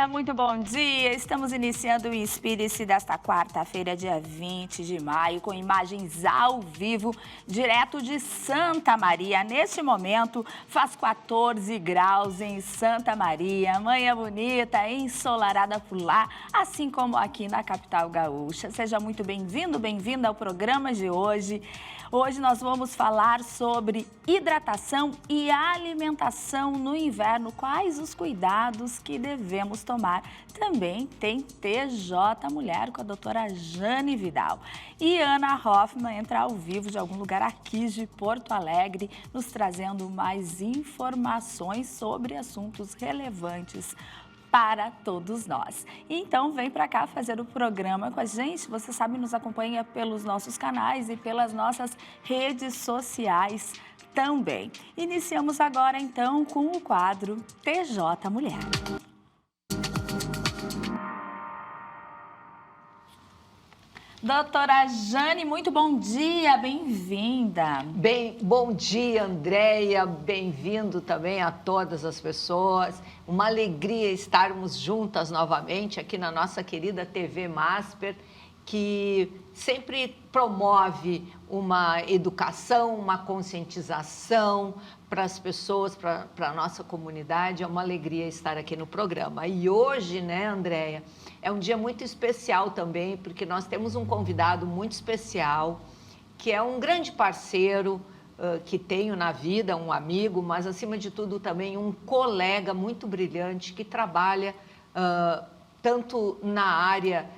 Muito bom dia! Estamos iniciando o Inspire-se desta quarta-feira, dia 20 de maio, com imagens ao vivo, direto de Santa Maria. Neste momento, faz 14 graus em Santa Maria, manhã bonita, ensolarada por lá, assim como aqui na capital gaúcha. Seja muito bem-vindo, bem-vinda ao programa de hoje. Hoje nós vamos falar sobre hidratação e alimentação no inverno, quais os cuidados que devemos tomar. Também tem TJ Mulher com a doutora Jane Vidal. E Ana Hoffman entra ao vivo de algum lugar aqui de Porto Alegre, nos trazendo mais informações sobre assuntos relevantes para todos nós. Então, vem para cá fazer o programa com a gente. Você sabe, nos acompanha pelos nossos canais e pelas nossas redes sociais também. Iniciamos agora, então, com o quadro TJ Mulher. Doutora Jane, muito bom dia, bem-vinda. Bom dia, Andréia, bem-vindo também a todas as pessoas. Uma alegria estarmos juntas novamente aqui na nossa querida TV Masper, que sempre promove uma educação, uma conscientização para as pessoas, para a nossa comunidade. É uma alegria estar aqui no programa. E hoje, né, Andréia, é um dia muito especial também, porque nós temos um convidado muito especial, que é um grande parceiro que tenho na vida, um amigo, mas, acima de tudo, também um colega muito brilhante que trabalha tanto na área,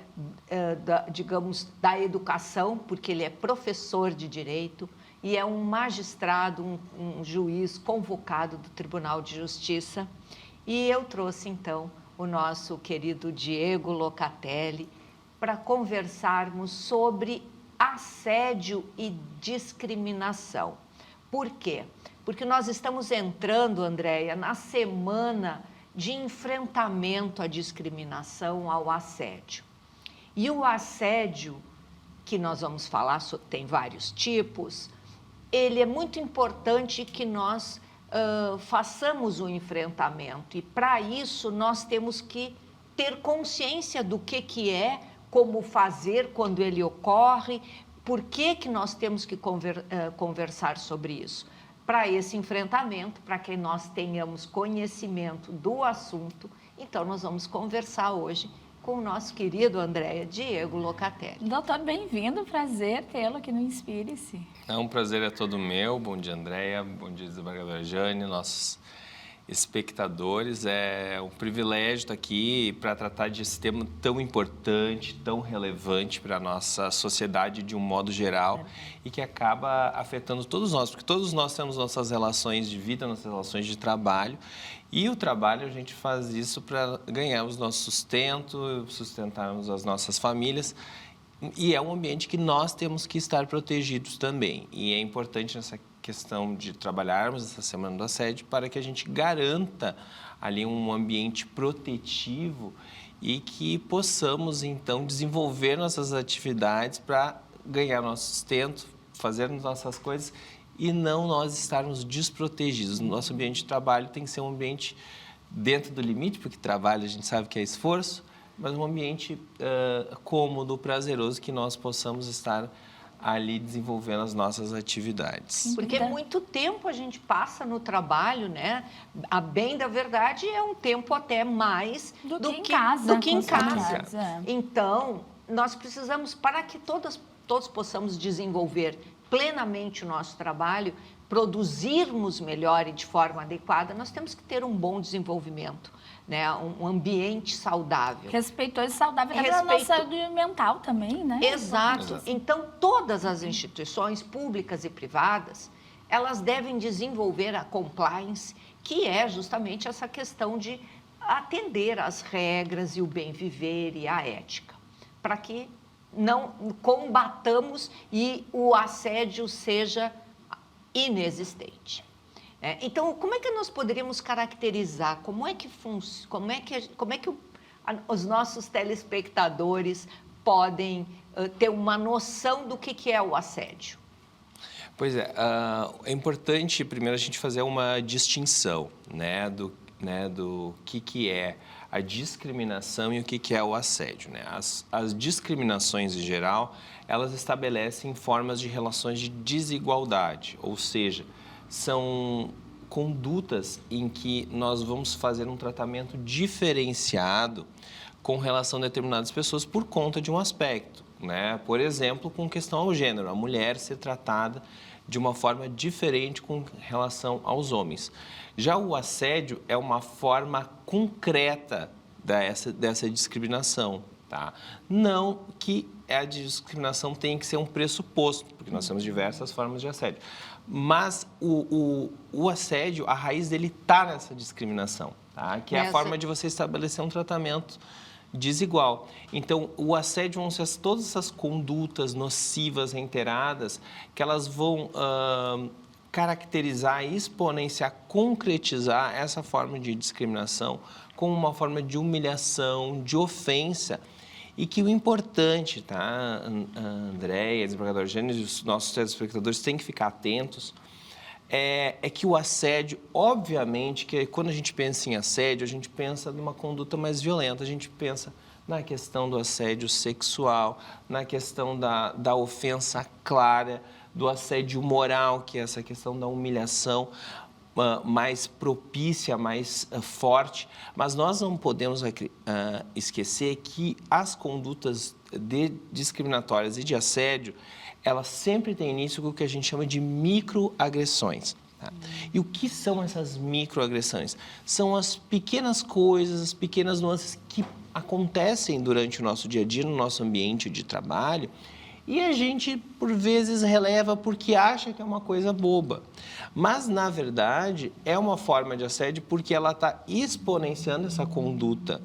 digamos, da educação, porque ele é professor de direito e é um magistrado, um juiz convocado do Tribunal de Justiça. E eu trouxe, então, o nosso querido Diego Locatelli para conversarmos sobre assédio e discriminação. Por quê? Porque nós estamos entrando, Andréia, na semana de enfrentamento à discriminação, ao assédio. E o assédio, que nós vamos falar, tem vários tipos, ele é muito importante que nós façamos o enfrentamento. E, para isso, nós temos que ter consciência do que é, como fazer quando ele ocorre, por que nós temos que conversar sobre isso. Para esse enfrentamento, para que nós tenhamos conhecimento do assunto, então nós vamos conversar hoje com o nosso querido Andréia, Diego Locatelli. Doutor, bem-vindo, prazer tê-lo aqui no Inspire-se. Um prazer é todo meu. Bom dia, Andréia, bom dia, desembargadora Jane, nossos espectadores. É um privilégio estar aqui para tratar desse tema tão importante, tão relevante para a nossa sociedade de um modo geral e que acaba afetando todos nós, porque todos nós temos nossas relações de vida, nossas relações de trabalho. E o trabalho, a gente faz isso para ganharmos nosso sustento, sustentarmos as nossas famílias. E é um ambiente que nós temos que estar protegidos também. E é importante nessa questão de trabalharmos essa semana do assédio para que a gente garanta ali um ambiente protetivo e que possamos, então, desenvolver nossas atividades para ganhar nosso sustento, fazermos nossas coisas e não nós estarmos desprotegidos. O nosso ambiente de trabalho tem que ser um ambiente dentro do limite, porque trabalho a gente sabe que é esforço, mas um ambiente cômodo, prazeroso, que nós possamos estar ali desenvolvendo as nossas atividades. Porque muito tempo a gente passa no trabalho, né? A bem da verdade é um tempo até mais do que em casa. Então, nós precisamos, para que todos possamos desenvolver plenamente o nosso trabalho, produzirmos melhor e de forma adequada, nós temos que ter um bom desenvolvimento, né? Um ambiente saudável. Respeitoso e saudável para a nossa saúde mental também, né? Exato. Então, todas as instituições públicas e privadas, elas devem desenvolver a compliance, que é justamente essa questão de atender às regras e o bem viver e a ética, para que não combatamos e o assédio seja inexistente. Então, como é que nós poderíamos caracterizar, como é que os nossos telespectadores podem ter uma noção do que é o assédio? Pois é, é importante primeiro a gente fazer uma distinção, né, né, do que é a discriminação e o que é o assédio, né? As discriminações, em geral, elas estabelecem formas de relações de desigualdade, ou seja, são condutas em que nós vamos fazer um tratamento diferenciado com relação a determinadas pessoas por conta de um aspecto, né? Por exemplo, com questão ao gênero, a mulher ser tratada de uma forma diferente com relação aos homens. Já o assédio é uma forma concreta dessa discriminação, tá? Não que a discriminação tem que ser um pressuposto, porque nós temos diversas formas de assédio. Mas o assédio, a raiz dele está nessa discriminação, tá? Que é a forma de você estabelecer um tratamento desigual. Então, o assédio vão ser todas essas condutas nocivas, reiteradas, que elas vão caracterizar, exponenciar, concretizar essa forma de discriminação como uma forma de humilhação, de ofensa. E que o importante, tá, Andréia, desembargador Jânio e os nossos telespectadores têm que ficar atentos, é que o assédio, obviamente, que quando a gente pensa em assédio, a gente pensa numa conduta mais violenta, a gente pensa na questão do assédio sexual, na questão da ofensa clara, do assédio moral, que é essa questão da humilhação mais propícia, mais forte, mas nós não podemos esquecer que as condutas discriminatórias e de assédio, elas sempre têm início com o que a gente chama de microagressões. Tá? E o que são essas microagressões? São as pequenas coisas, as pequenas nuances que acontecem durante o nosso dia a dia, no nosso ambiente de trabalho, e a gente, por vezes, releva porque acha que é uma coisa boba. Mas, na verdade, é uma forma de assédio porque ela está exponenciando essa conduta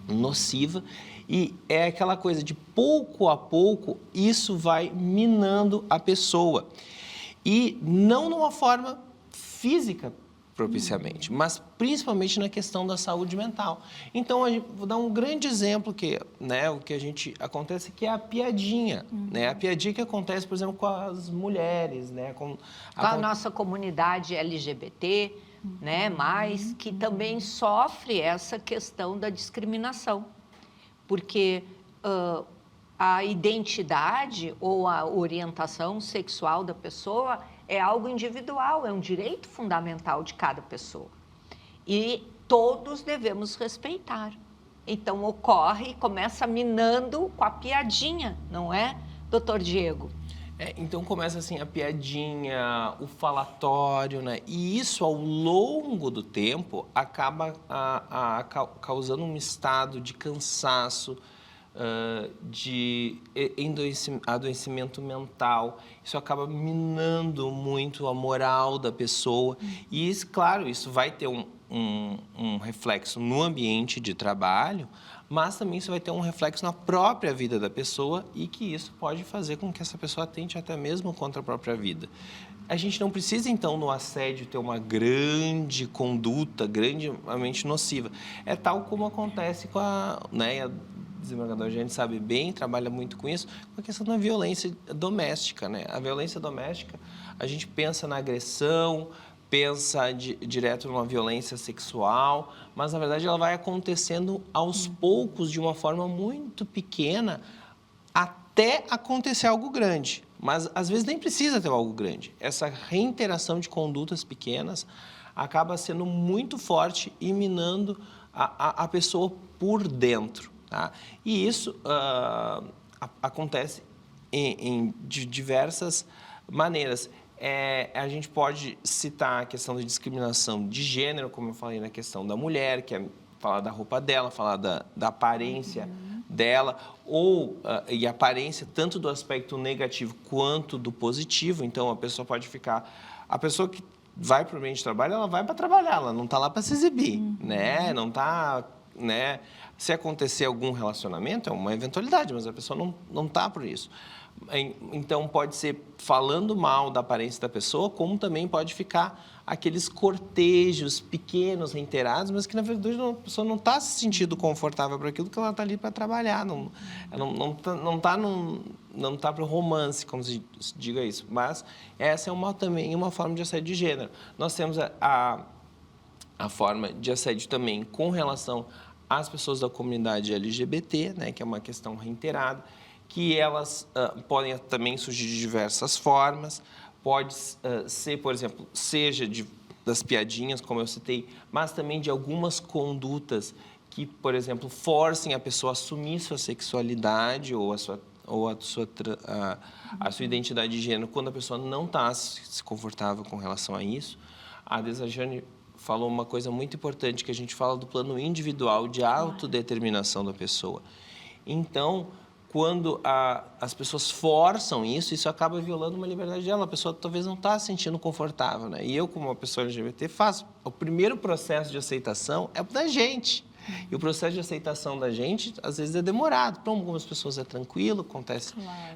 nociva e é aquela coisa de pouco a pouco isso vai minando a pessoa. E não numa forma física, propiciamente, mas principalmente na questão da saúde mental. Então, vou dar um grande exemplo que, né, o que a gente acontece que é a piadinha, né? A piadinha que acontece, por exemplo, com as mulheres, né? Com a nossa comunidade LGBT, né, mas que também sofre essa questão da discriminação, porque a identidade ou a orientação sexual da pessoa é algo individual, é um direito fundamental de cada pessoa. E todos devemos respeitar. Então, ocorre e começa minando com a piadinha, não é, doutor Diego? Então, começa assim a piadinha, o falatório, né? E isso, ao longo do tempo, acaba causando um estado de cansaço, de adoecimento mental. Isso acaba minando muito a moral da pessoa. E, claro, isso vai ter um reflexo no ambiente de trabalho, mas também isso vai ter um reflexo na própria vida da pessoa e que isso pode fazer com que essa pessoa atente até mesmo contra a própria vida. A gente não precisa, então, no assédio ter uma grande conduta, grandemente nociva. É tal como acontece com a desembargador, a gente sabe bem, trabalha muito com isso, com a questão da violência doméstica, né? A violência doméstica, a gente pensa na agressão, pensa direto numa violência sexual, mas, na verdade, ela vai acontecendo aos poucos, de uma forma muito pequena, até acontecer algo grande. Mas, às vezes, nem precisa ter algo grande. Essa reiteração de condutas pequenas acaba sendo muito forte e minando a pessoa por dentro. Tá? E isso acontece de diversas maneiras. A gente pode citar a questão da discriminação de gênero, como eu falei na questão da mulher, que é falar da roupa dela, falar da aparência dela, e aparência tanto do aspecto negativo quanto do positivo. Então, a pessoa pode ficar... A pessoa que vai para o ambiente de trabalho, ela vai para trabalhar, ela não está lá para se exibir, né? Não está... Né? Se acontecer algum relacionamento, é uma eventualidade, mas a pessoa não está por isso. Então, pode ser falando mal da aparência da pessoa, como também pode ficar aqueles cortejos pequenos, reiterados, mas que, na verdade, a pessoa não está se sentindo confortável para aquilo que ela está ali para trabalhar. Não está para o romance, como se diga isso. Mas essa é também uma forma de assédio de gênero. Nós temos a forma de assédio também com relação às pessoas da comunidade LGBT, né, que é uma questão reiterada, que elas podem também surgir de diversas formas. Pode ser, por exemplo, das piadinhas, como eu citei, mas também de algumas condutas que, por exemplo, forcem a pessoa a assumir sua sexualidade ou a sua identidade de gênero quando a pessoa não está se confortável com relação a isso. A Desajane falou uma coisa muito importante, que a gente fala do plano individual de autodeterminação da pessoa. Então, quando as pessoas forçam isso acaba violando uma liberdade dela. A pessoa talvez não está se sentindo confortável, né? E eu, como uma pessoa LGBT, o primeiro processo de aceitação é da gente. E o processo de aceitação da gente, às vezes, é demorado. Para algumas pessoas é tranquilo, acontece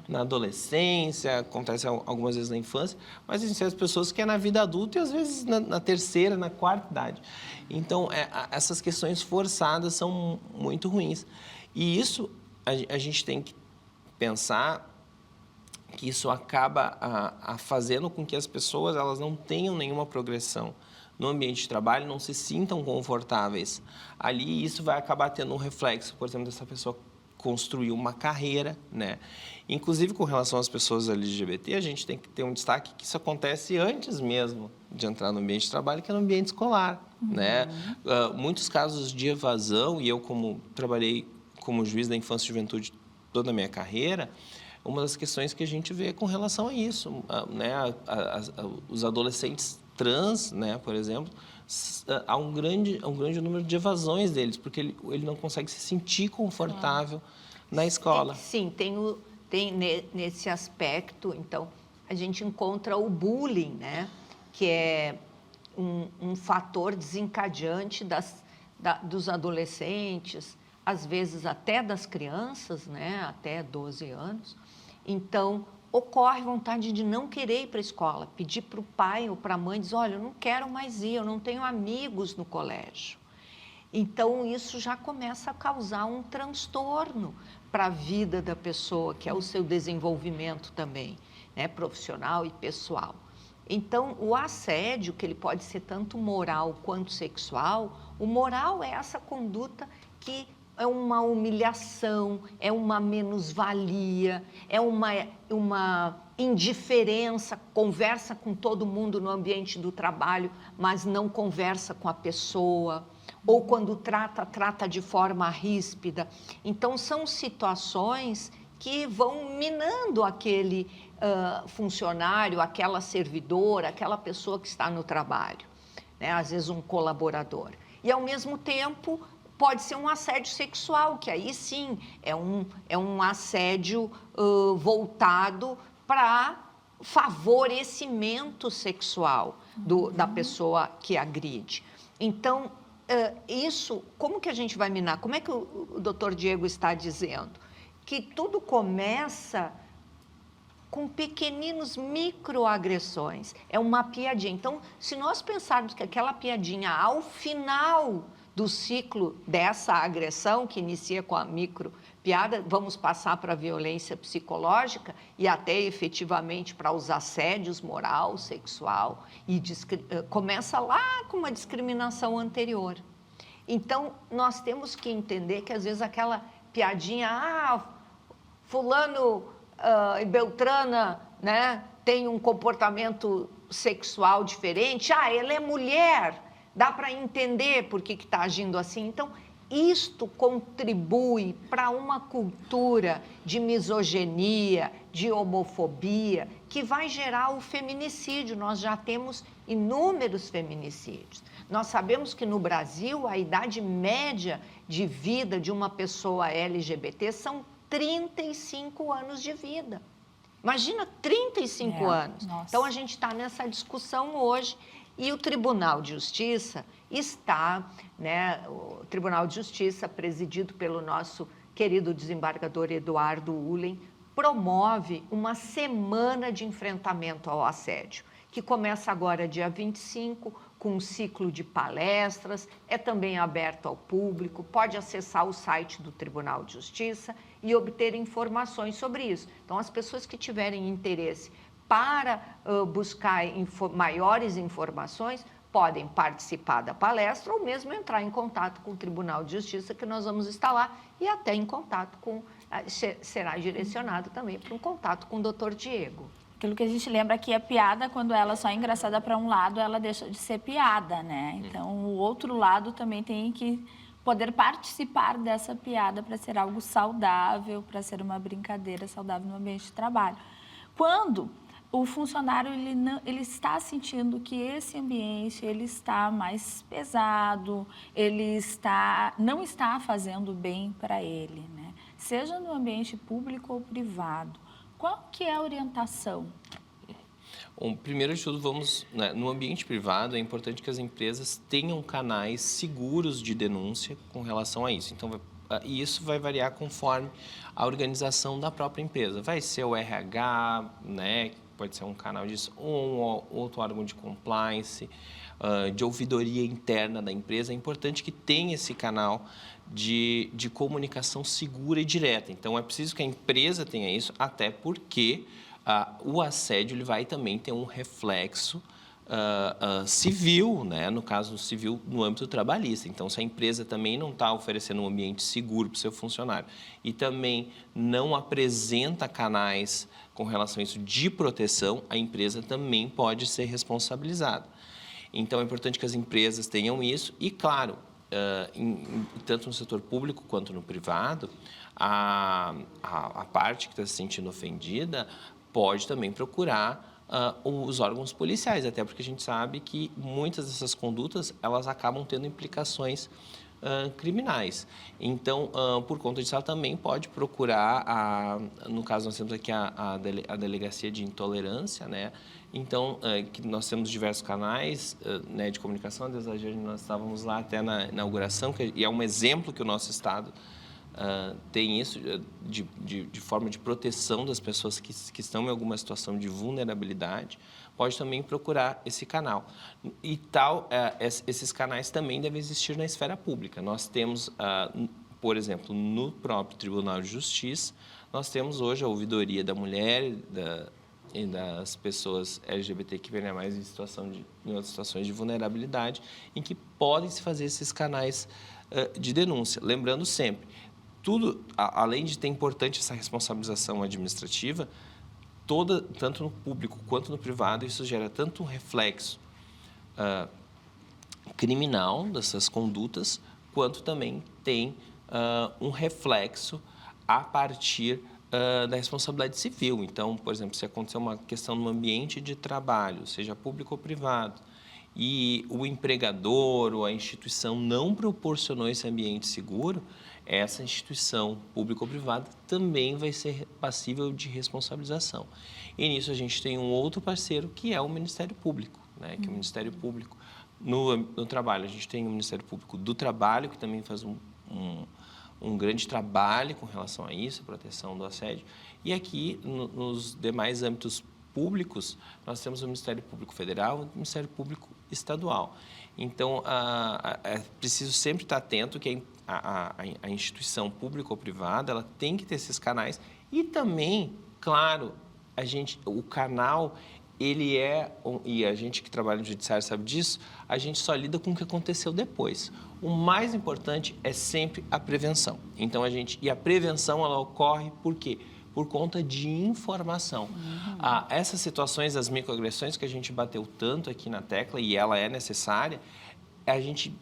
na adolescência, acontece algumas vezes na infância, mas existem as pessoas que é na vida adulta e, às vezes, na terceira, na quarta idade. Então, essas questões forçadas são muito ruins. E isso, a gente tem que pensar que isso acaba fazendo com que as pessoas elas não tenham nenhuma progressão no ambiente de trabalho, não se sintam confortáveis ali, e isso vai acabar tendo um reflexo, por exemplo, dessa pessoa construir uma carreira, né? Inclusive, com relação às pessoas LGBT, a gente tem que ter um destaque que isso acontece antes mesmo de entrar no ambiente de trabalho, que é no ambiente escolar, né? Muitos casos de evasão, e eu, como trabalhei como juiz da infância e juventude toda a minha carreira, uma das questões que a gente vê com relação a isso, né? Os adolescentes trans, né, por exemplo, há um grande número de evasões deles, porque ele não consegue se sentir confortável na escola. Sim, tem nesse aspecto, então, a gente encontra o bullying, né, que é um fator desencadeante dos adolescentes, às vezes até das crianças, né, até 12 anos. Então, ocorre vontade de não querer ir para a escola, pedir para o pai ou para a mãe, dizer, olha, eu não quero mais ir, eu não tenho amigos no colégio. Então, isso já começa a causar um transtorno para a vida da pessoa, que é o seu desenvolvimento também, né, profissional e pessoal. Então, o assédio, que ele pode ser tanto moral quanto sexual, o moral é essa conduta que é uma humilhação, é uma menos-valia, é uma indiferença, conversa com todo mundo no ambiente do trabalho, mas não conversa com a pessoa, ou quando trata de forma ríspida. Então, são situações que vão minando aquele funcionário, aquela servidora, aquela pessoa que está no trabalho, né? Às vezes um colaborador. E, ao mesmo tempo, pode ser um assédio sexual, que aí sim é um assédio voltado para favorecimento sexual da pessoa que agride. Então, isso, como que a gente vai minar? Como é que o doutor Diego está dizendo? Que tudo começa com pequeninos microagressões. É uma piadinha. Então, se nós pensarmos que aquela piadinha, ao final do ciclo dessa agressão, que inicia com a micropiada, vamos passar para a violência psicológica e até efetivamente para os assédios moral, sexual, e começa lá com uma discriminação anterior. Então, nós temos que entender que, às vezes, aquela piadinha, fulano e Beltrana, né, tem um comportamento sexual diferente, ela é mulher, dá para entender por que está agindo assim. Então, isto contribui para uma cultura de misoginia, de homofobia, que vai gerar o feminicídio. Nós já temos inúmeros feminicídios. Nós sabemos que no Brasil a idade média de vida de uma pessoa LGBT são 35 anos de vida. Imagina, 35 anos. Nossa. Então, a gente está nessa discussão hoje. E o Tribunal de Justiça está, né, o Tribunal de Justiça, presidido pelo nosso querido desembargador Eduardo Ulen, promove uma semana de enfrentamento ao assédio, que começa agora dia 25, com um ciclo de palestras, é também aberto ao público, pode acessar o site do Tribunal de Justiça e obter informações sobre isso. Então, as pessoas que tiverem interesse para buscar maiores informações, podem participar da palestra ou mesmo entrar em contato com o Tribunal de Justiça, que nós vamos estar lá, e até em contato com, será direcionado também para um contato com o Dr. Diego. Aquilo que a gente lembra que é piada, quando ela só é engraçada para um lado, ela deixa de ser piada, né? Então, o outro lado também tem que poder participar dessa piada para ser algo saudável, para ser uma brincadeira saudável no ambiente de trabalho. Quando o funcionário ele está sentindo que esse ambiente ele está mais pesado, não está fazendo bem para ele, né? Seja no ambiente público ou privado. Qual que é a orientação? Bom, primeiro de tudo, no ambiente privado, é importante que as empresas tenham canais seguros de denúncia com relação a isso. Então, e isso vai variar conforme a organização da própria empresa. Vai ser o RH, né? Pode ser um canal disso, ou um outro órgão de compliance, de ouvidoria interna da empresa. É importante que tenha esse canal de comunicação segura e direta. Então, é preciso que a empresa tenha isso, até porque o assédio ele vai também ter um reflexo civil, né? No caso civil, no âmbito trabalhista. Então, se a empresa também não está oferecendo um ambiente seguro para o seu funcionário e também não apresenta canais com relação a isso de proteção, a empresa também pode ser responsabilizada. Então, é importante que as empresas tenham isso e, claro, tanto no setor público quanto no privado, a parte que está se sentindo ofendida pode também procurar os órgãos policiais, até porque a gente sabe que muitas dessas condutas elas acabam tendo implicações criminais. Então, por conta disso, ela também pode procurar, no caso nós temos aqui a Delegacia de Intolerância, né? Então, que nós temos diversos canais né, de comunicação. Desde a gente nós estávamos lá até na inauguração, e é um exemplo que o nosso Estado tem isso de forma de proteção das pessoas que estão em alguma situação de vulnerabilidade, pode também procurar esse canal. E esses canais também devem existir na esfera pública. Nós temos, por exemplo, no próprio Tribunal de Justiça, nós temos hoje a ouvidoria da mulher e das pessoas LGBTQIA+, em outras situações de vulnerabilidade, em que podem se fazer esses canais de denúncia. Lembrando sempre, tudo, além de ter importante essa responsabilização administrativa, tanto no público quanto no privado, isso gera tanto um reflexo criminal dessas condutas, quanto também tem um reflexo a partir da responsabilidade civil. Então, por exemplo, se acontecer uma questão no ambiente de trabalho, seja público ou privado, e o empregador ou a instituição não proporcionou esse ambiente seguro, essa instituição pública ou privada também vai ser passível de responsabilização. E nisso a gente tem um outro parceiro, que é o Ministério Público, né? Que é o Ministério Público no trabalho. A gente tem o Ministério Público do Trabalho, que também faz um grande trabalho com relação a isso, a proteção do assédio. E aqui, nos demais âmbitos públicos, nós temos o Ministério Público Federal e o Ministério Público Estadual. Então, é preciso sempre estar atento que a instituição pública ou privada ela tem que ter esses canais e também, claro, o canal, ele e a gente que trabalha no judiciário sabe disso, a gente só lida com o que aconteceu depois. O mais importante é sempre a prevenção. Então, e a prevenção ela ocorre por quê? Por conta de informação. Essas situações das microagressões que a gente bateu tanto aqui na tecla, e ela é necessária, a gente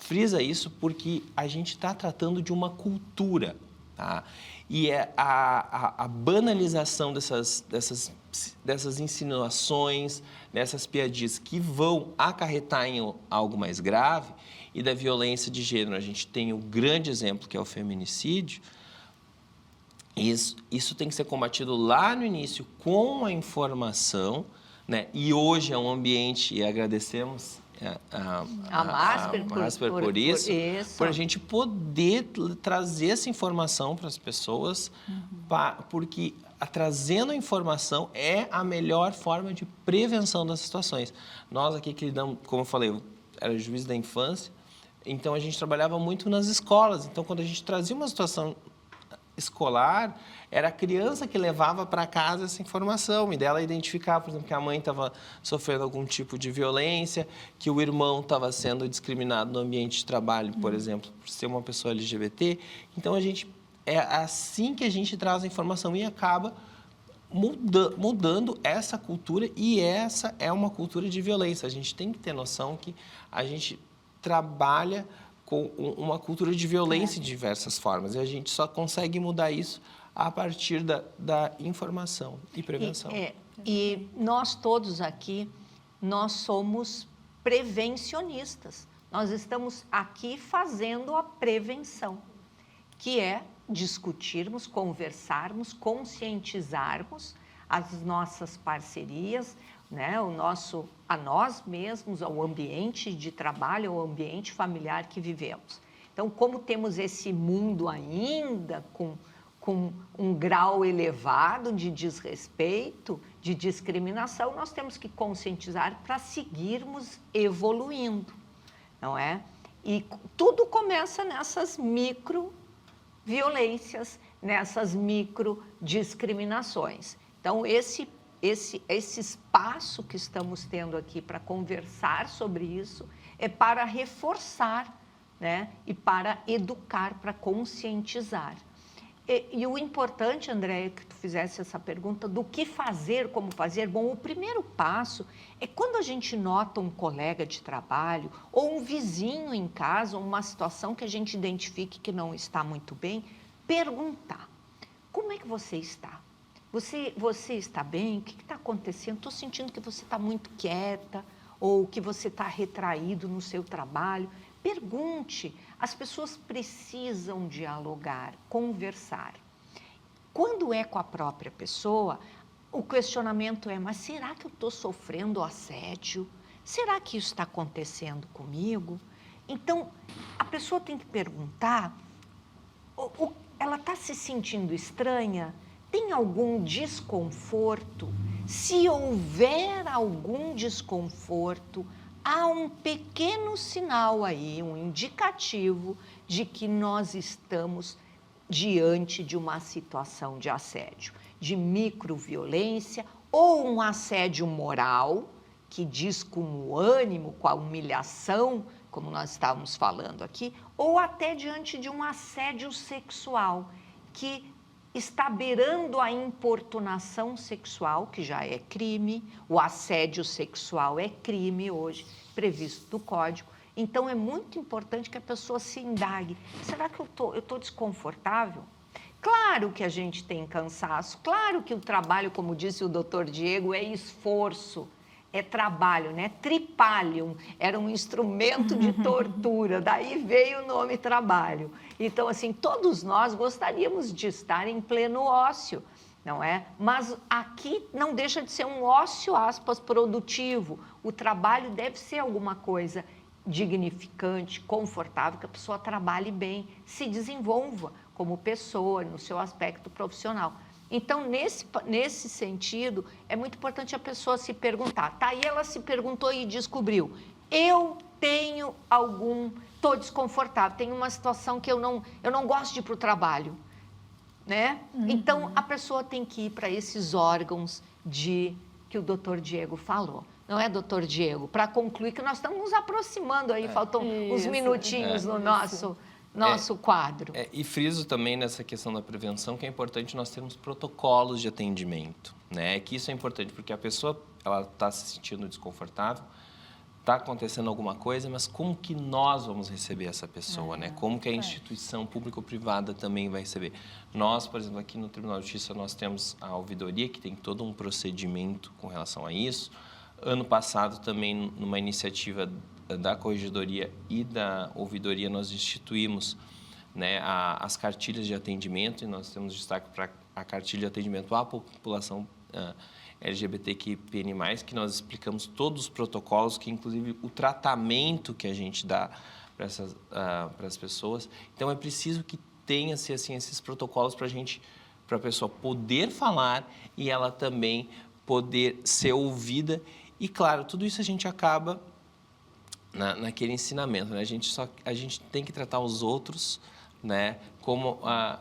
frisa isso porque a gente está tratando de uma cultura. Tá? E a banalização dessas insinuações, dessas piadinhas que vão acarretar em algo mais grave, e da violência de gênero, a gente tem o grande exemplo que é o feminicídio. Isso tem que ser combatido lá no início com a informação, né? E hoje é um ambiente, e agradecemos a Masper por isso, por a gente poder trazer essa informação para as pessoas, porque trazendo a informação é a melhor forma de prevenção das situações. Nós aqui que lidamos, como eu falei, eu era juiz da infância, então a gente trabalhava muito nas escolas. Então, quando a gente trazia uma situação escolar, era a criança que levava para casa essa informação, e dela identificar, por exemplo, que a mãe estava sofrendo algum tipo de violência, que o irmão estava sendo discriminado no ambiente de trabalho, por exemplo, por ser uma pessoa LGBT. Então, é assim que a gente traz a informação e acaba mudando essa cultura, e essa é uma cultura de violência. A gente tem que ter noção que a gente trabalha com uma cultura de violência de diversas formas, e a gente só consegue mudar isso a partir da informação e prevenção. E nós todos aqui, nós somos prevencionistas. Nós estamos aqui fazendo a prevenção, que é discutirmos, conversarmos, conscientizarmos as nossas parcerias, né, a nós mesmos, ao ambiente de trabalho, ao ambiente familiar que vivemos. Então, como temos esse mundo ainda com um grau elevado de desrespeito, de discriminação, nós temos que conscientizar para seguirmos evoluindo, não é? E tudo começa nessas micro-violências, nessas micro-discriminações. Então, esse espaço que estamos tendo aqui para conversar sobre isso é para reforçar, né? E para educar, para conscientizar. E o importante, Andréia, que tu fizesse essa pergunta do que fazer, como fazer. Bom, o primeiro passo é quando a gente nota um colega de trabalho ou um vizinho em casa, uma situação que a gente identifique que não está muito bem, perguntar: como é que você está? Você está bem? O que está acontecendo? Estou sentindo que você está muito quieta ou que você está retraído no seu trabalho. Pergunte. As pessoas precisam dialogar, conversar. Quando é com a própria pessoa, o questionamento é: mas será que eu estou sofrendo assédio? Será que isso está acontecendo comigo? Então, a pessoa tem que perguntar: ela está se sentindo estranha? Tem algum desconforto? Se houver algum desconforto, há um pequeno sinal aí, um indicativo de que nós estamos diante de uma situação de assédio, de microviolência ou um assédio moral, que diz com o ânimo, com a humilhação, como nós estávamos falando aqui, ou até diante de um assédio sexual, que está beirando a importunação sexual, que já é crime. O assédio sexual é crime hoje, previsto no Código. Então, é muito importante que a pessoa se indague: será que eu tô desconfortável? Claro que a gente tem cansaço, claro que o trabalho, como disse o doutor Diego, é esforço, é trabalho, né? Tripalium era um instrumento de tortura, daí veio o nome trabalho. Então, assim, todos nós gostaríamos de estar em pleno ócio, não é? Mas aqui não deixa de ser um ócio, aspas, produtivo. O trabalho deve ser alguma coisa dignificante, confortável, que a pessoa trabalhe bem, se desenvolva como pessoa, no seu aspecto profissional. Então, nesse sentido, é muito importante a pessoa se perguntar. Tá, aí ela se perguntou e descobriu: eu tenho estou desconfortável, tenho uma situação que eu não gosto de ir para o trabalho, né? Então, a pessoa tem que ir para esses órgãos que o doutor Diego falou. Não é, doutor Diego? Para concluir, que nós estamos nos aproximando aí, faltam uns minutinhos no nosso quadro. E friso também nessa questão da prevenção que é importante nós termos protocolos de atendimento, né? Que isso é importante porque a pessoa ela está se sentindo desconfortável, está acontecendo alguma coisa, mas como que nós vamos receber essa pessoa, né? Como que a instituição pública ou privada também vai receber? Nós, por exemplo, aqui no Tribunal de Justiça, nós temos a ouvidoria, que tem todo um procedimento com relação a isso. Ano passado, também, numa iniciativa da Corregedoria e da Ouvidoria, nós instituímos, né, as cartilhas de atendimento, e nós temos destaque para a cartilha de atendimento à população LGBTQIA+, que nós explicamos todos os protocolos, que inclusive o tratamento que a gente dá para as pessoas. Então, é preciso que tenha-se assim, esses protocolos para a pessoa poder falar e ela também poder ser ouvida. E, claro, tudo isso a gente acaba naquele ensinamento, né? A gente tem que tratar os outros né, como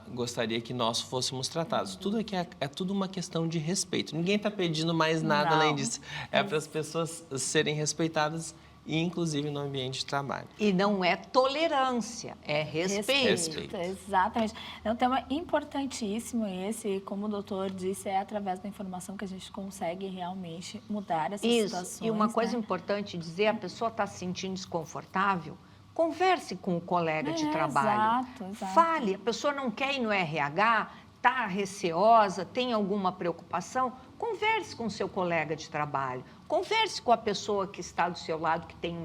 gostaria que nós fôssemos tratados. Tudo aqui é tudo uma questão de respeito. Ninguém está pedindo mais nada além disso. É para as pessoas serem respeitadas, inclusive no ambiente de trabalho. E não é tolerância, é respeito. Exatamente. É um tema importantíssimo esse, como o doutor disse, é através da informação que a gente consegue realmente mudar essas situações. E uma coisa importante dizer, a pessoa está se sentindo desconfortável, converse com o colega de trabalho. Exato. Fale, a pessoa não quer ir no RH, está receosa, tem alguma preocupação, converse com o seu colega de trabalho, converse com a pessoa que está do seu lado, que tem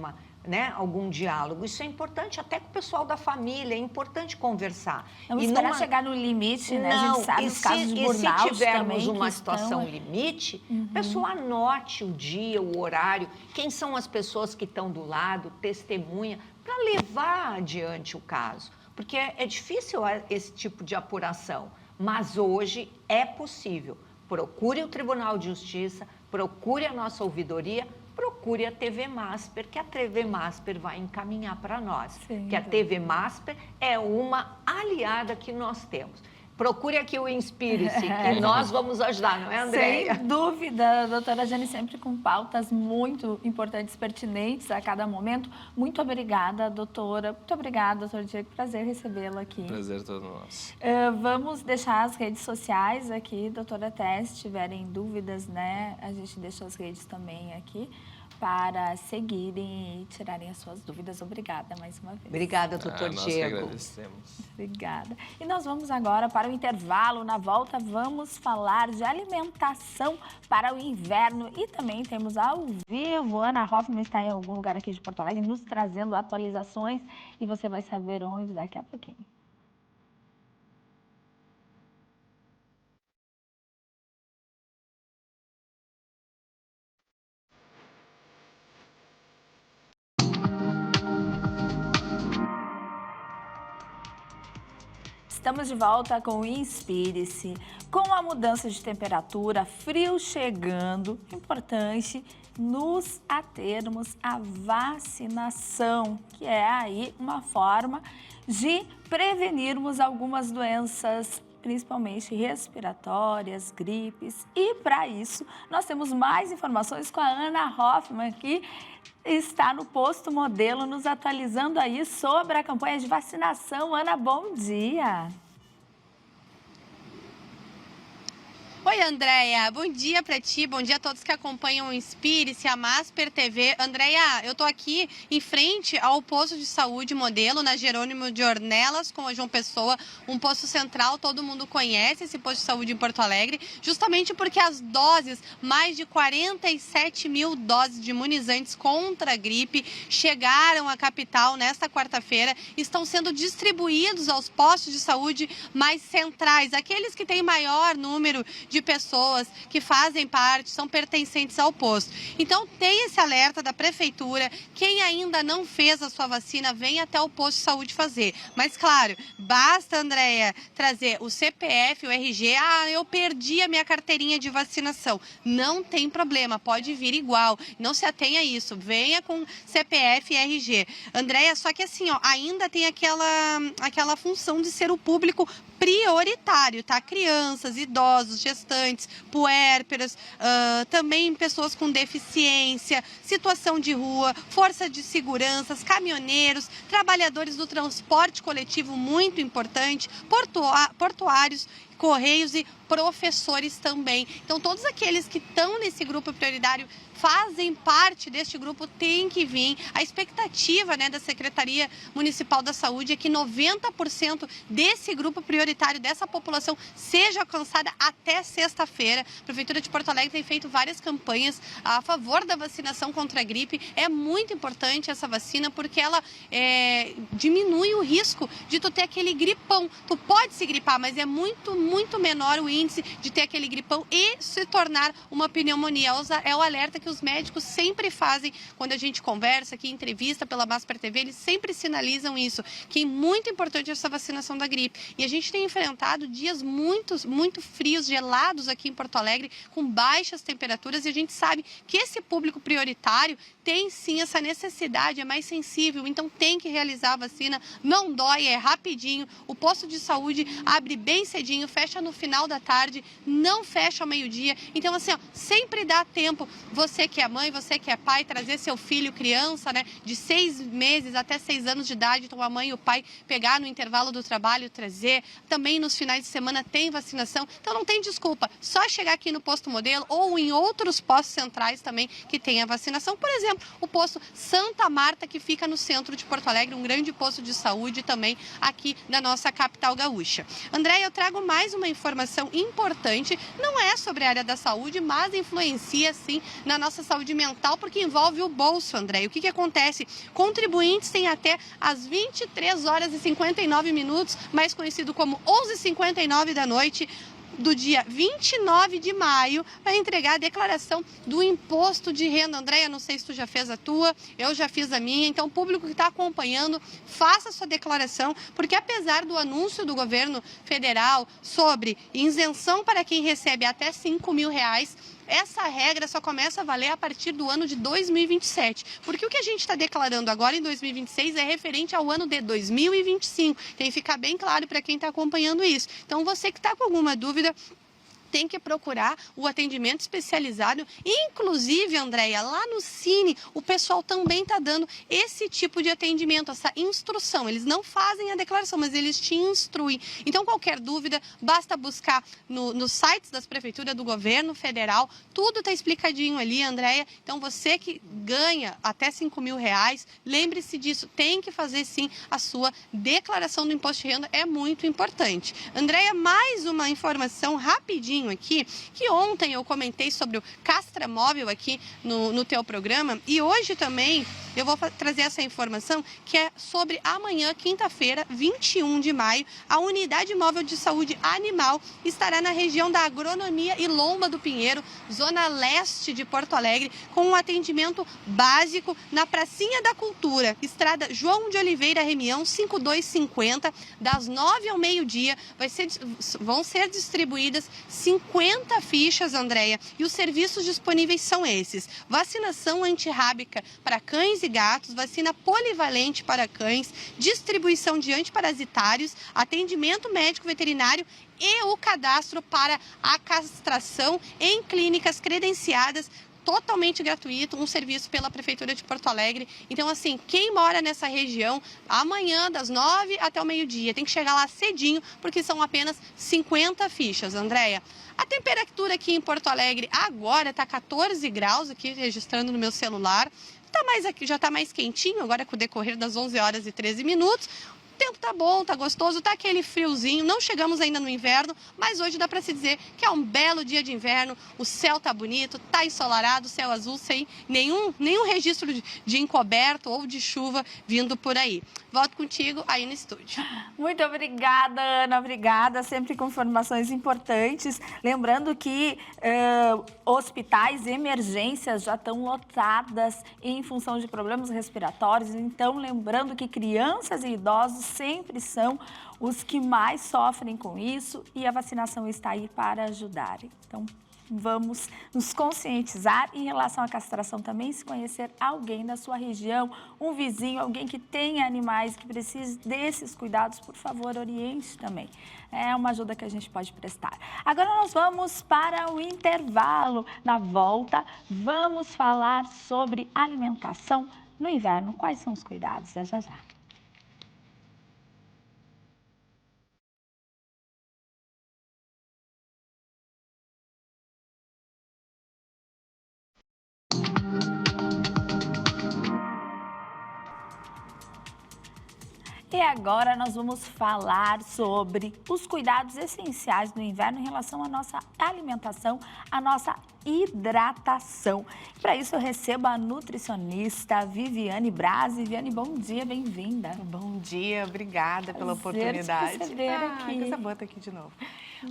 algum diálogo. Isso é importante até com o pessoal da família, é importante conversar. Não esperar chegar no limite, né? Não, a gente sabe os casos de burnout e se tivermos também, uma situação limite, a pessoa anote o dia, o horário, quem são as pessoas que estão do lado, testemunha, para levar adiante o caso. Porque é difícil esse tipo de apuração, mas hoje é possível. Procure o Tribunal de Justiça, procure a nossa ouvidoria, procure a TV Masper, que a TV Masper vai encaminhar para nós. Que a TV Masper é uma aliada que nós temos. Procure aqui o Inspire-se, que nós vamos ajudar, não é, Andréia? Sem dúvida, doutora Jane, sempre com pautas muito importantes, pertinentes a cada momento. Muito obrigada, doutora. Muito obrigada, doutor Diego. Prazer recebê-la aqui. Prazer todo nosso. Vamos deixar as redes sociais aqui, doutora Tess, se tiverem dúvidas, né? A gente deixa as redes também aqui para seguirem e tirarem as suas dúvidas. Obrigada mais uma vez. Obrigada, doutor Diego. Nós que agradecemos. Obrigada. E nós vamos agora para o intervalo. Na volta, vamos falar de alimentação para o inverno. E também temos ao vivo, Ana Hoffman está em algum lugar aqui de Porto Alegre, nos trazendo atualizações. E você vai saber onde daqui a pouquinho. Estamos de volta com o Inspire-se. Com a mudança de temperatura, frio chegando, é importante nos atermos à vacinação, que é aí uma forma de prevenirmos algumas doenças, principalmente respiratórias, gripes. E para isso, nós temos mais informações com a Ana Hoffman, que está no Posto Modelo, nos atualizando aí sobre a campanha de vacinação. Ana, bom dia! Oi, Andréia. Bom dia para ti, bom dia a todos que acompanham o Inspire-se, a Masper TV. Andréia, eu tô aqui em frente ao posto de saúde Modelo, na Jerônimo de Ornelas, com a João Pessoa, um posto central, todo mundo conhece esse posto de saúde em Porto Alegre, justamente porque as doses, mais de 47 mil doses de imunizantes contra a gripe, chegaram à capital nesta quarta-feira, estão sendo distribuídos aos postos de saúde mais centrais, aqueles que têm maior número de pessoas que fazem parte, são pertencentes ao posto. Então, tem esse alerta da prefeitura. Quem ainda não fez a sua vacina, vem até o posto de saúde fazer. Mas, claro, basta, Andréia, trazer o CPF, o RG. Ah, eu perdi a minha carteirinha de vacinação. Não tem problema, pode vir igual. Não se atenha a isso. Venha com CPF e RG. Andréia, só que assim, ó, ainda tem aquela função de ser o público prioritário, tá? Crianças, idosos, gestantes, puérperas, também pessoas com deficiência, situação de rua, força de segurança, caminhoneiros, trabalhadores do transporte coletivo, muito importante, portuários, correios e professores também. Então, todos aqueles que estão nesse grupo prioritário fazem parte deste grupo, tem que vir. A expectativa, né, da Secretaria Municipal da Saúde é que 90% desse grupo prioritário, dessa população, seja alcançada até sexta-feira. A Prefeitura de Porto Alegre tem feito várias campanhas a favor da vacinação contra a gripe. É muito importante essa vacina porque ela diminui o risco de tu ter aquele gripão. Tu pode se gripar, mas é muito muito menor o índice de ter aquele gripão e se tornar uma pneumonia. É o alerta que os médicos sempre fazem quando a gente conversa aqui, entrevista pela Masper TV, eles sempre sinalizam isso, que é muito importante essa vacinação da gripe. E a gente tem enfrentado dias muito frios, gelados aqui em Porto Alegre, com baixas temperaturas, e a gente sabe que esse público prioritário tem sim essa necessidade, é mais sensível, então tem que realizar a vacina, não dói, é rapidinho, o posto de saúde abre bem cedinho, fecha no final da tarde, não fecha ao meio-dia, então assim, ó, sempre dá tempo, você que é mãe, você que é pai, trazer seu filho, criança, né, de 6 meses até 6 anos de idade, então a mãe e o pai pegar no intervalo do trabalho, trazer, também nos finais de semana tem vacinação, então não tem desculpa, só chegar aqui no posto modelo ou em outros postos centrais também que tem a vacinação, por exemplo, o posto Santa Marta, que fica no centro de Porto Alegre, um grande posto de saúde também aqui da nossa capital gaúcha. Andréia, eu trago mais uma informação importante, não é sobre a área da saúde, mas influencia sim na nossa saúde mental, porque envolve o bolso, Andréia. O que acontece? Contribuintes têm até às 23 horas e 59 minutos, mais conhecido como 11h59 da noite, do dia 29 de maio, para entregar a declaração do imposto de renda. Andréia, não sei se tu já fez a tua, eu já fiz a minha, então o público que está acompanhando, faça a sua declaração, porque apesar do anúncio do governo federal sobre isenção para quem recebe até R$5.000, essa regra só começa a valer a partir do ano de 2027, porque o que a gente está declarando agora em 2026 é referente ao ano de 2025, tem que ficar bem claro para quem está acompanhando isso. Então, você que está com alguma dúvida, tem que procurar o atendimento especializado. Inclusive, Andréia, lá no Cine, o pessoal também está dando esse tipo de atendimento, essa instrução. Eles não fazem a declaração, mas eles te instruem. Então, qualquer dúvida, basta buscar nos sites das prefeituras do governo federal. Tudo está explicadinho ali, Andréia. Então, você que ganha até R$5.000, lembre-se disso. Tem que fazer, sim, a sua declaração do imposto de renda. É muito importante. Andréia, mais uma informação rapidinho aqui, que ontem eu comentei sobre o Castramóvel aqui no teu programa, e hoje também eu vou trazer essa informação que é sobre amanhã, quinta-feira, 21 de maio, a Unidade Móvel de Saúde Animal estará na região da Agronomia e Lomba do Pinheiro, zona leste de Porto Alegre, com um atendimento básico na Pracinha da Cultura, Estrada João de Oliveira Remião, 5250, das 9 ao meio-dia, vão ser distribuídas 50 fichas, Andréia, e os serviços disponíveis são esses: vacinação antirrábica para cães e gatos, vacina polivalente para cães, distribuição de antiparasitários, atendimento médico veterinário e o cadastro para a castração em clínicas credenciadas, totalmente gratuito, um serviço pela Prefeitura de Porto Alegre. Então, assim, quem mora nessa região, amanhã, das 9 até o meio-dia, tem que chegar lá cedinho, porque são apenas 50 fichas, Andréia. A temperatura aqui em Porto Alegre agora está 14 graus, aqui registrando no meu celular. Já está mais quentinho, agora com o decorrer das 11 horas e 13 minutos. O tempo tá bom, tá gostoso, tá aquele friozinho, não chegamos ainda no inverno, mas hoje dá para se dizer que é um belo dia de inverno, o céu tá bonito, tá ensolarado, céu azul, sem nenhum registro de encoberto ou de chuva vindo por aí. Volto contigo aí no estúdio. Muito obrigada, Ana, obrigada, sempre com informações importantes. Lembrando que hospitais e emergências já estão lotadas em função de problemas respiratórios, então lembrando que crianças e idosos sempre são os que mais sofrem com isso e a vacinação está aí para ajudar. Então, vamos nos conscientizar em relação à castração também, se conhecer alguém da sua região, um vizinho, alguém que tenha animais, que precise desses cuidados, por favor, oriente também. É uma ajuda que a gente pode prestar. Agora nós vamos para o intervalo. Na volta, vamos falar sobre alimentação no inverno. Quais são os cuidados? Já, já. E agora nós vamos falar sobre os cuidados essenciais no inverno em relação à nossa alimentação, à nossa hidratação. Para isso eu recebo a nutricionista Viviane Braz. Viviane, bom dia, bem-vinda. Bom dia, obrigada pela oportunidade. Te receber aqui. Coisa boa estar aqui de novo.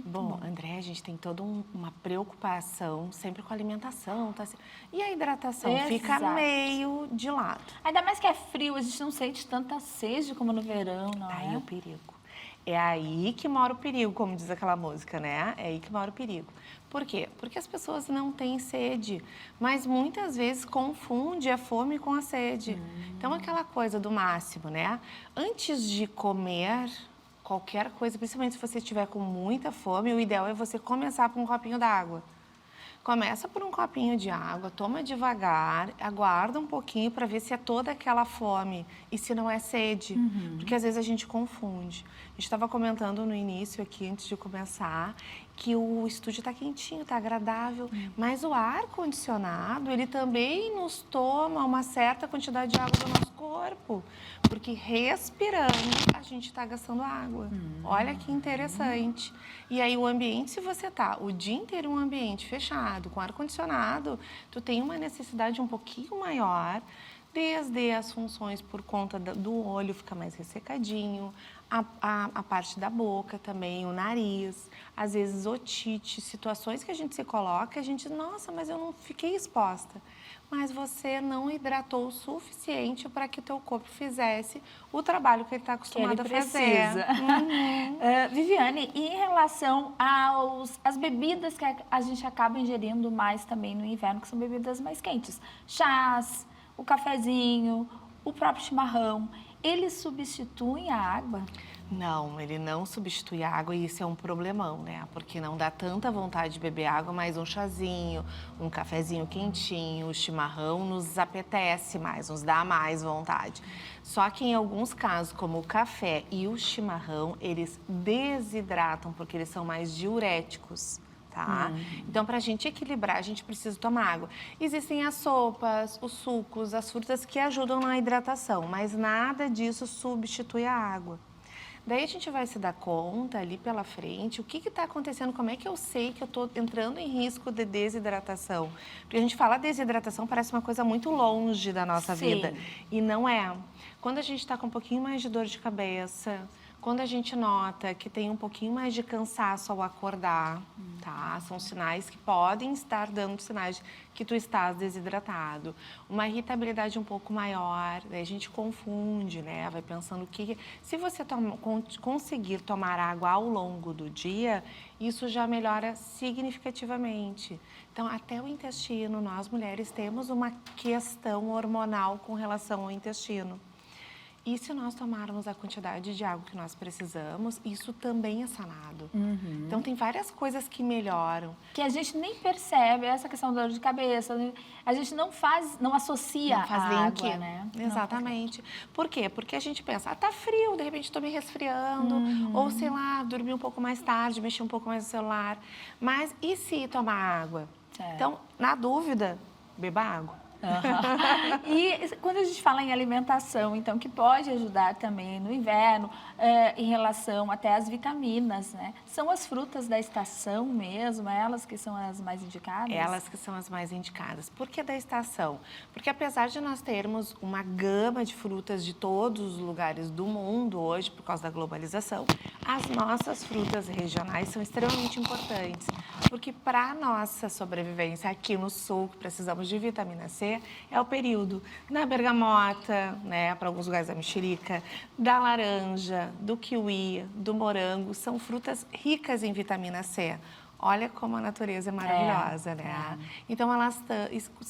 Bom, André, a gente tem toda uma preocupação sempre com a alimentação, tá? E a hidratação fica meio de lado. Ainda mais que é frio, a gente não sente tanta sede como no verão, não Aí é? o perigo. É aí que mora o perigo, como diz aquela música, né? É aí que mora o perigo. Por quê? Porque as pessoas não têm sede, mas muitas vezes confunde a fome com a sede. Então, aquela coisa do máximo, né? Antes de comer qualquer coisa, principalmente se você estiver com muita fome, o ideal é você começar por um copinho d'água. Começa por um copinho de água, toma devagar, aguarda um pouquinho para ver se é toda aquela fome e se não é sede, porque às vezes a gente confunde. A gente estava comentando no início aqui, antes de começar, que o estúdio está quentinho, está agradável, mas o ar-condicionado, ele também nos toma uma certa quantidade de água do nosso corpo, porque respirando a gente está gastando água. Olha que interessante. E aí o ambiente, se você tá o dia inteiro em um ambiente fechado, com ar-condicionado, tu tem uma necessidade um pouquinho maior, desde as funções por conta do olho ficar mais ressecadinho, a parte da boca também, o nariz, às vezes otite, situações que a gente se coloca, a gente, nossa, mas eu não fiquei exposta. Mas você não hidratou o suficiente para que o teu corpo fizesse o trabalho que ele está acostumado a fazer. Viviane, e em relação às bebidas que a gente acaba ingerindo mais também no inverno, que são bebidas mais quentes, chás, o cafezinho, o próprio chimarrão, eles substituem a água? Não, ele não substitui a água e isso é um problemão, né? Porque não dá tanta vontade de beber água, mas um chazinho, um cafezinho quentinho, o chimarrão nos apetece mais, nos dá mais vontade. Só que em alguns casos, como o café e o chimarrão, eles desidratam porque eles são mais diuréticos. Tá? Então, para a gente equilibrar, a gente precisa tomar água. Existem as sopas, os sucos, as frutas que ajudam na hidratação, mas nada disso substitui a água. Daí a gente vai se dar conta ali pela frente, o que está acontecendo, como é que eu sei que eu estou entrando em risco de desidratação? Porque a gente fala desidratação, parece uma coisa muito longe da nossa vida. E não é. Quando a gente está com um pouquinho mais de dor de cabeça, quando a gente nota que tem um pouquinho mais de cansaço ao acordar, tá? São sinais que podem estar dando sinais que tu estás desidratado. Uma irritabilidade um pouco maior, daí a gente confunde, né? Vai pensando que se você conseguir tomar água ao longo do dia, isso já melhora significativamente. Então, até o intestino, nós mulheres temos uma questão hormonal com relação ao intestino. E se nós tomarmos a quantidade de água que nós precisamos, isso também é sanado. Então, tem várias coisas que melhoram. Que a gente nem percebe, essa questão da dor de cabeça, a gente não associa Não faz a link, água, né? Exatamente. Por quê? Porque a gente pensa, tá frio, de repente estou me resfriando, ou sei lá, dormi um pouco mais tarde, mexi um pouco mais no celular. Mas e se tomar água? Então, na dúvida, beba água. E quando a gente fala em alimentação, então, que pode ajudar também no inverno, em relação até às vitaminas, né? São as frutas da estação mesmo, elas que são as mais indicadas? Elas que são as mais indicadas. Por que da estação? Porque apesar de nós termos uma gama de frutas de todos os lugares do mundo hoje, por causa da globalização, as nossas frutas regionais são extremamente importantes. Porque para a nossa sobrevivência aqui no sul, que precisamos de vitamina C, é o período da bergamota, né, para alguns lugares da mexerica, da laranja, do kiwi, do morango. São frutas ricas em vitamina C. Olha como a natureza é maravilhosa, né? Então, elas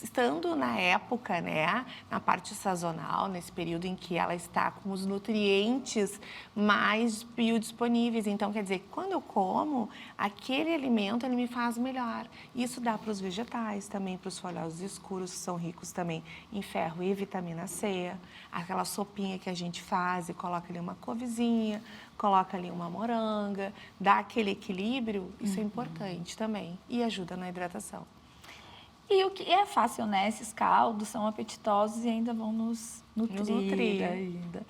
estando na época, né, na parte sazonal, nesse período em que ela está com os nutrientes mais biodisponíveis. Então, quer dizer, quando eu como, aquele alimento, ele me faz melhor. Isso dá para os vegetais também, para os folhosos escuros, que são ricos também em ferro e vitamina C. Aquela sopinha que a gente faz e coloca ali uma couvezinha, coloca ali uma moranga, dá aquele equilíbrio, isso é importante também e ajuda na hidratação. E o que é fácil, né? Esses caldos são apetitosos e ainda vão nos nutrir ainda.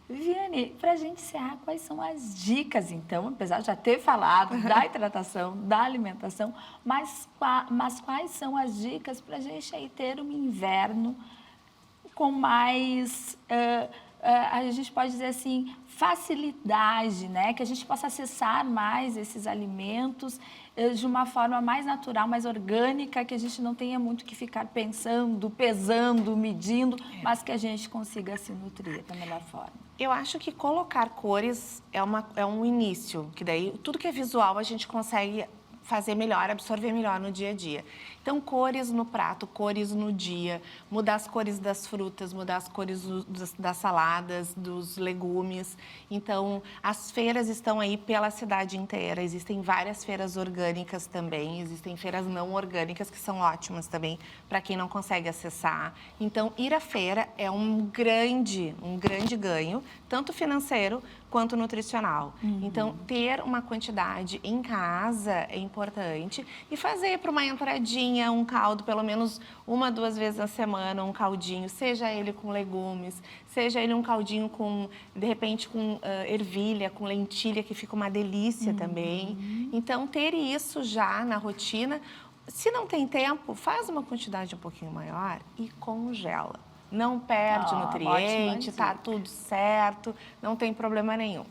Viviane, para a gente encerrar, quais são as dicas, então, apesar de já ter falado da hidratação, da alimentação, mas quais são as dicas para a gente aí ter um inverno com mais, a gente pode dizer assim, facilidade, né? Que a gente possa acessar mais esses alimentos de uma forma mais natural, mais orgânica, que a gente não tenha muito que ficar pensando, pesando, medindo, mas que a gente consiga se nutrir da melhor forma. Eu acho que colocar cores é um início, que daí tudo que é visual a gente consegue fazer melhor, absorver melhor no dia a dia. Então, cores no prato, cores no dia, mudar as cores das frutas, mudar as cores das saladas, dos legumes. Então, as feiras estão aí pela cidade inteira. Existem várias feiras orgânicas também, existem feiras não orgânicas que são ótimas também para quem não consegue acessar. Então, ir à feira é um grande ganho, tanto financeiro quanto nutricional. Então, ter uma quantidade em casa é importante e fazer para uma entradinha um caldo, pelo menos 1, 2 vezes na semana, um caldinho, seja ele com legumes, seja ele um caldinho com, de repente, com ervilha, com lentilha, que fica uma delícia também. Então, ter isso já na rotina. Se não tem tempo, faz uma quantidade um pouquinho maior e congela. Não perde nutriente, tá tudo certo, não tem problema nenhum.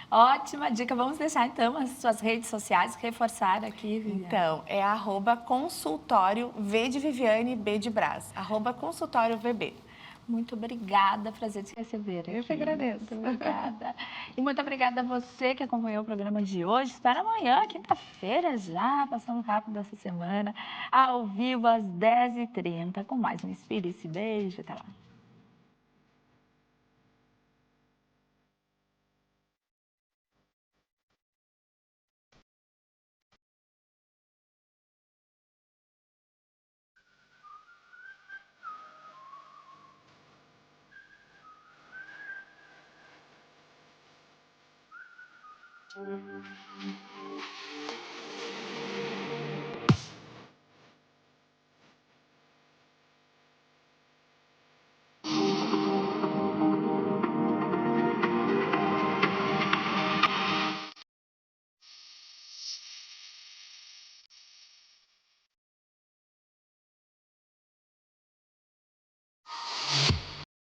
Ótima dica. Vamos deixar, então, as suas redes sociais, reforçar aqui, Viviane. Então, é @consultório V de Viviane, B de Brás. @consultório VB. Muito obrigada, prazer te receber aqui. Eu que agradeço. Muito obrigada. E muito obrigada a você que acompanhou o programa de hoje. Espera amanhã, quinta-feira já, passando rápido essa semana, ao vivo às 10h30, com mais um Inspire-se. Beijo, até lá.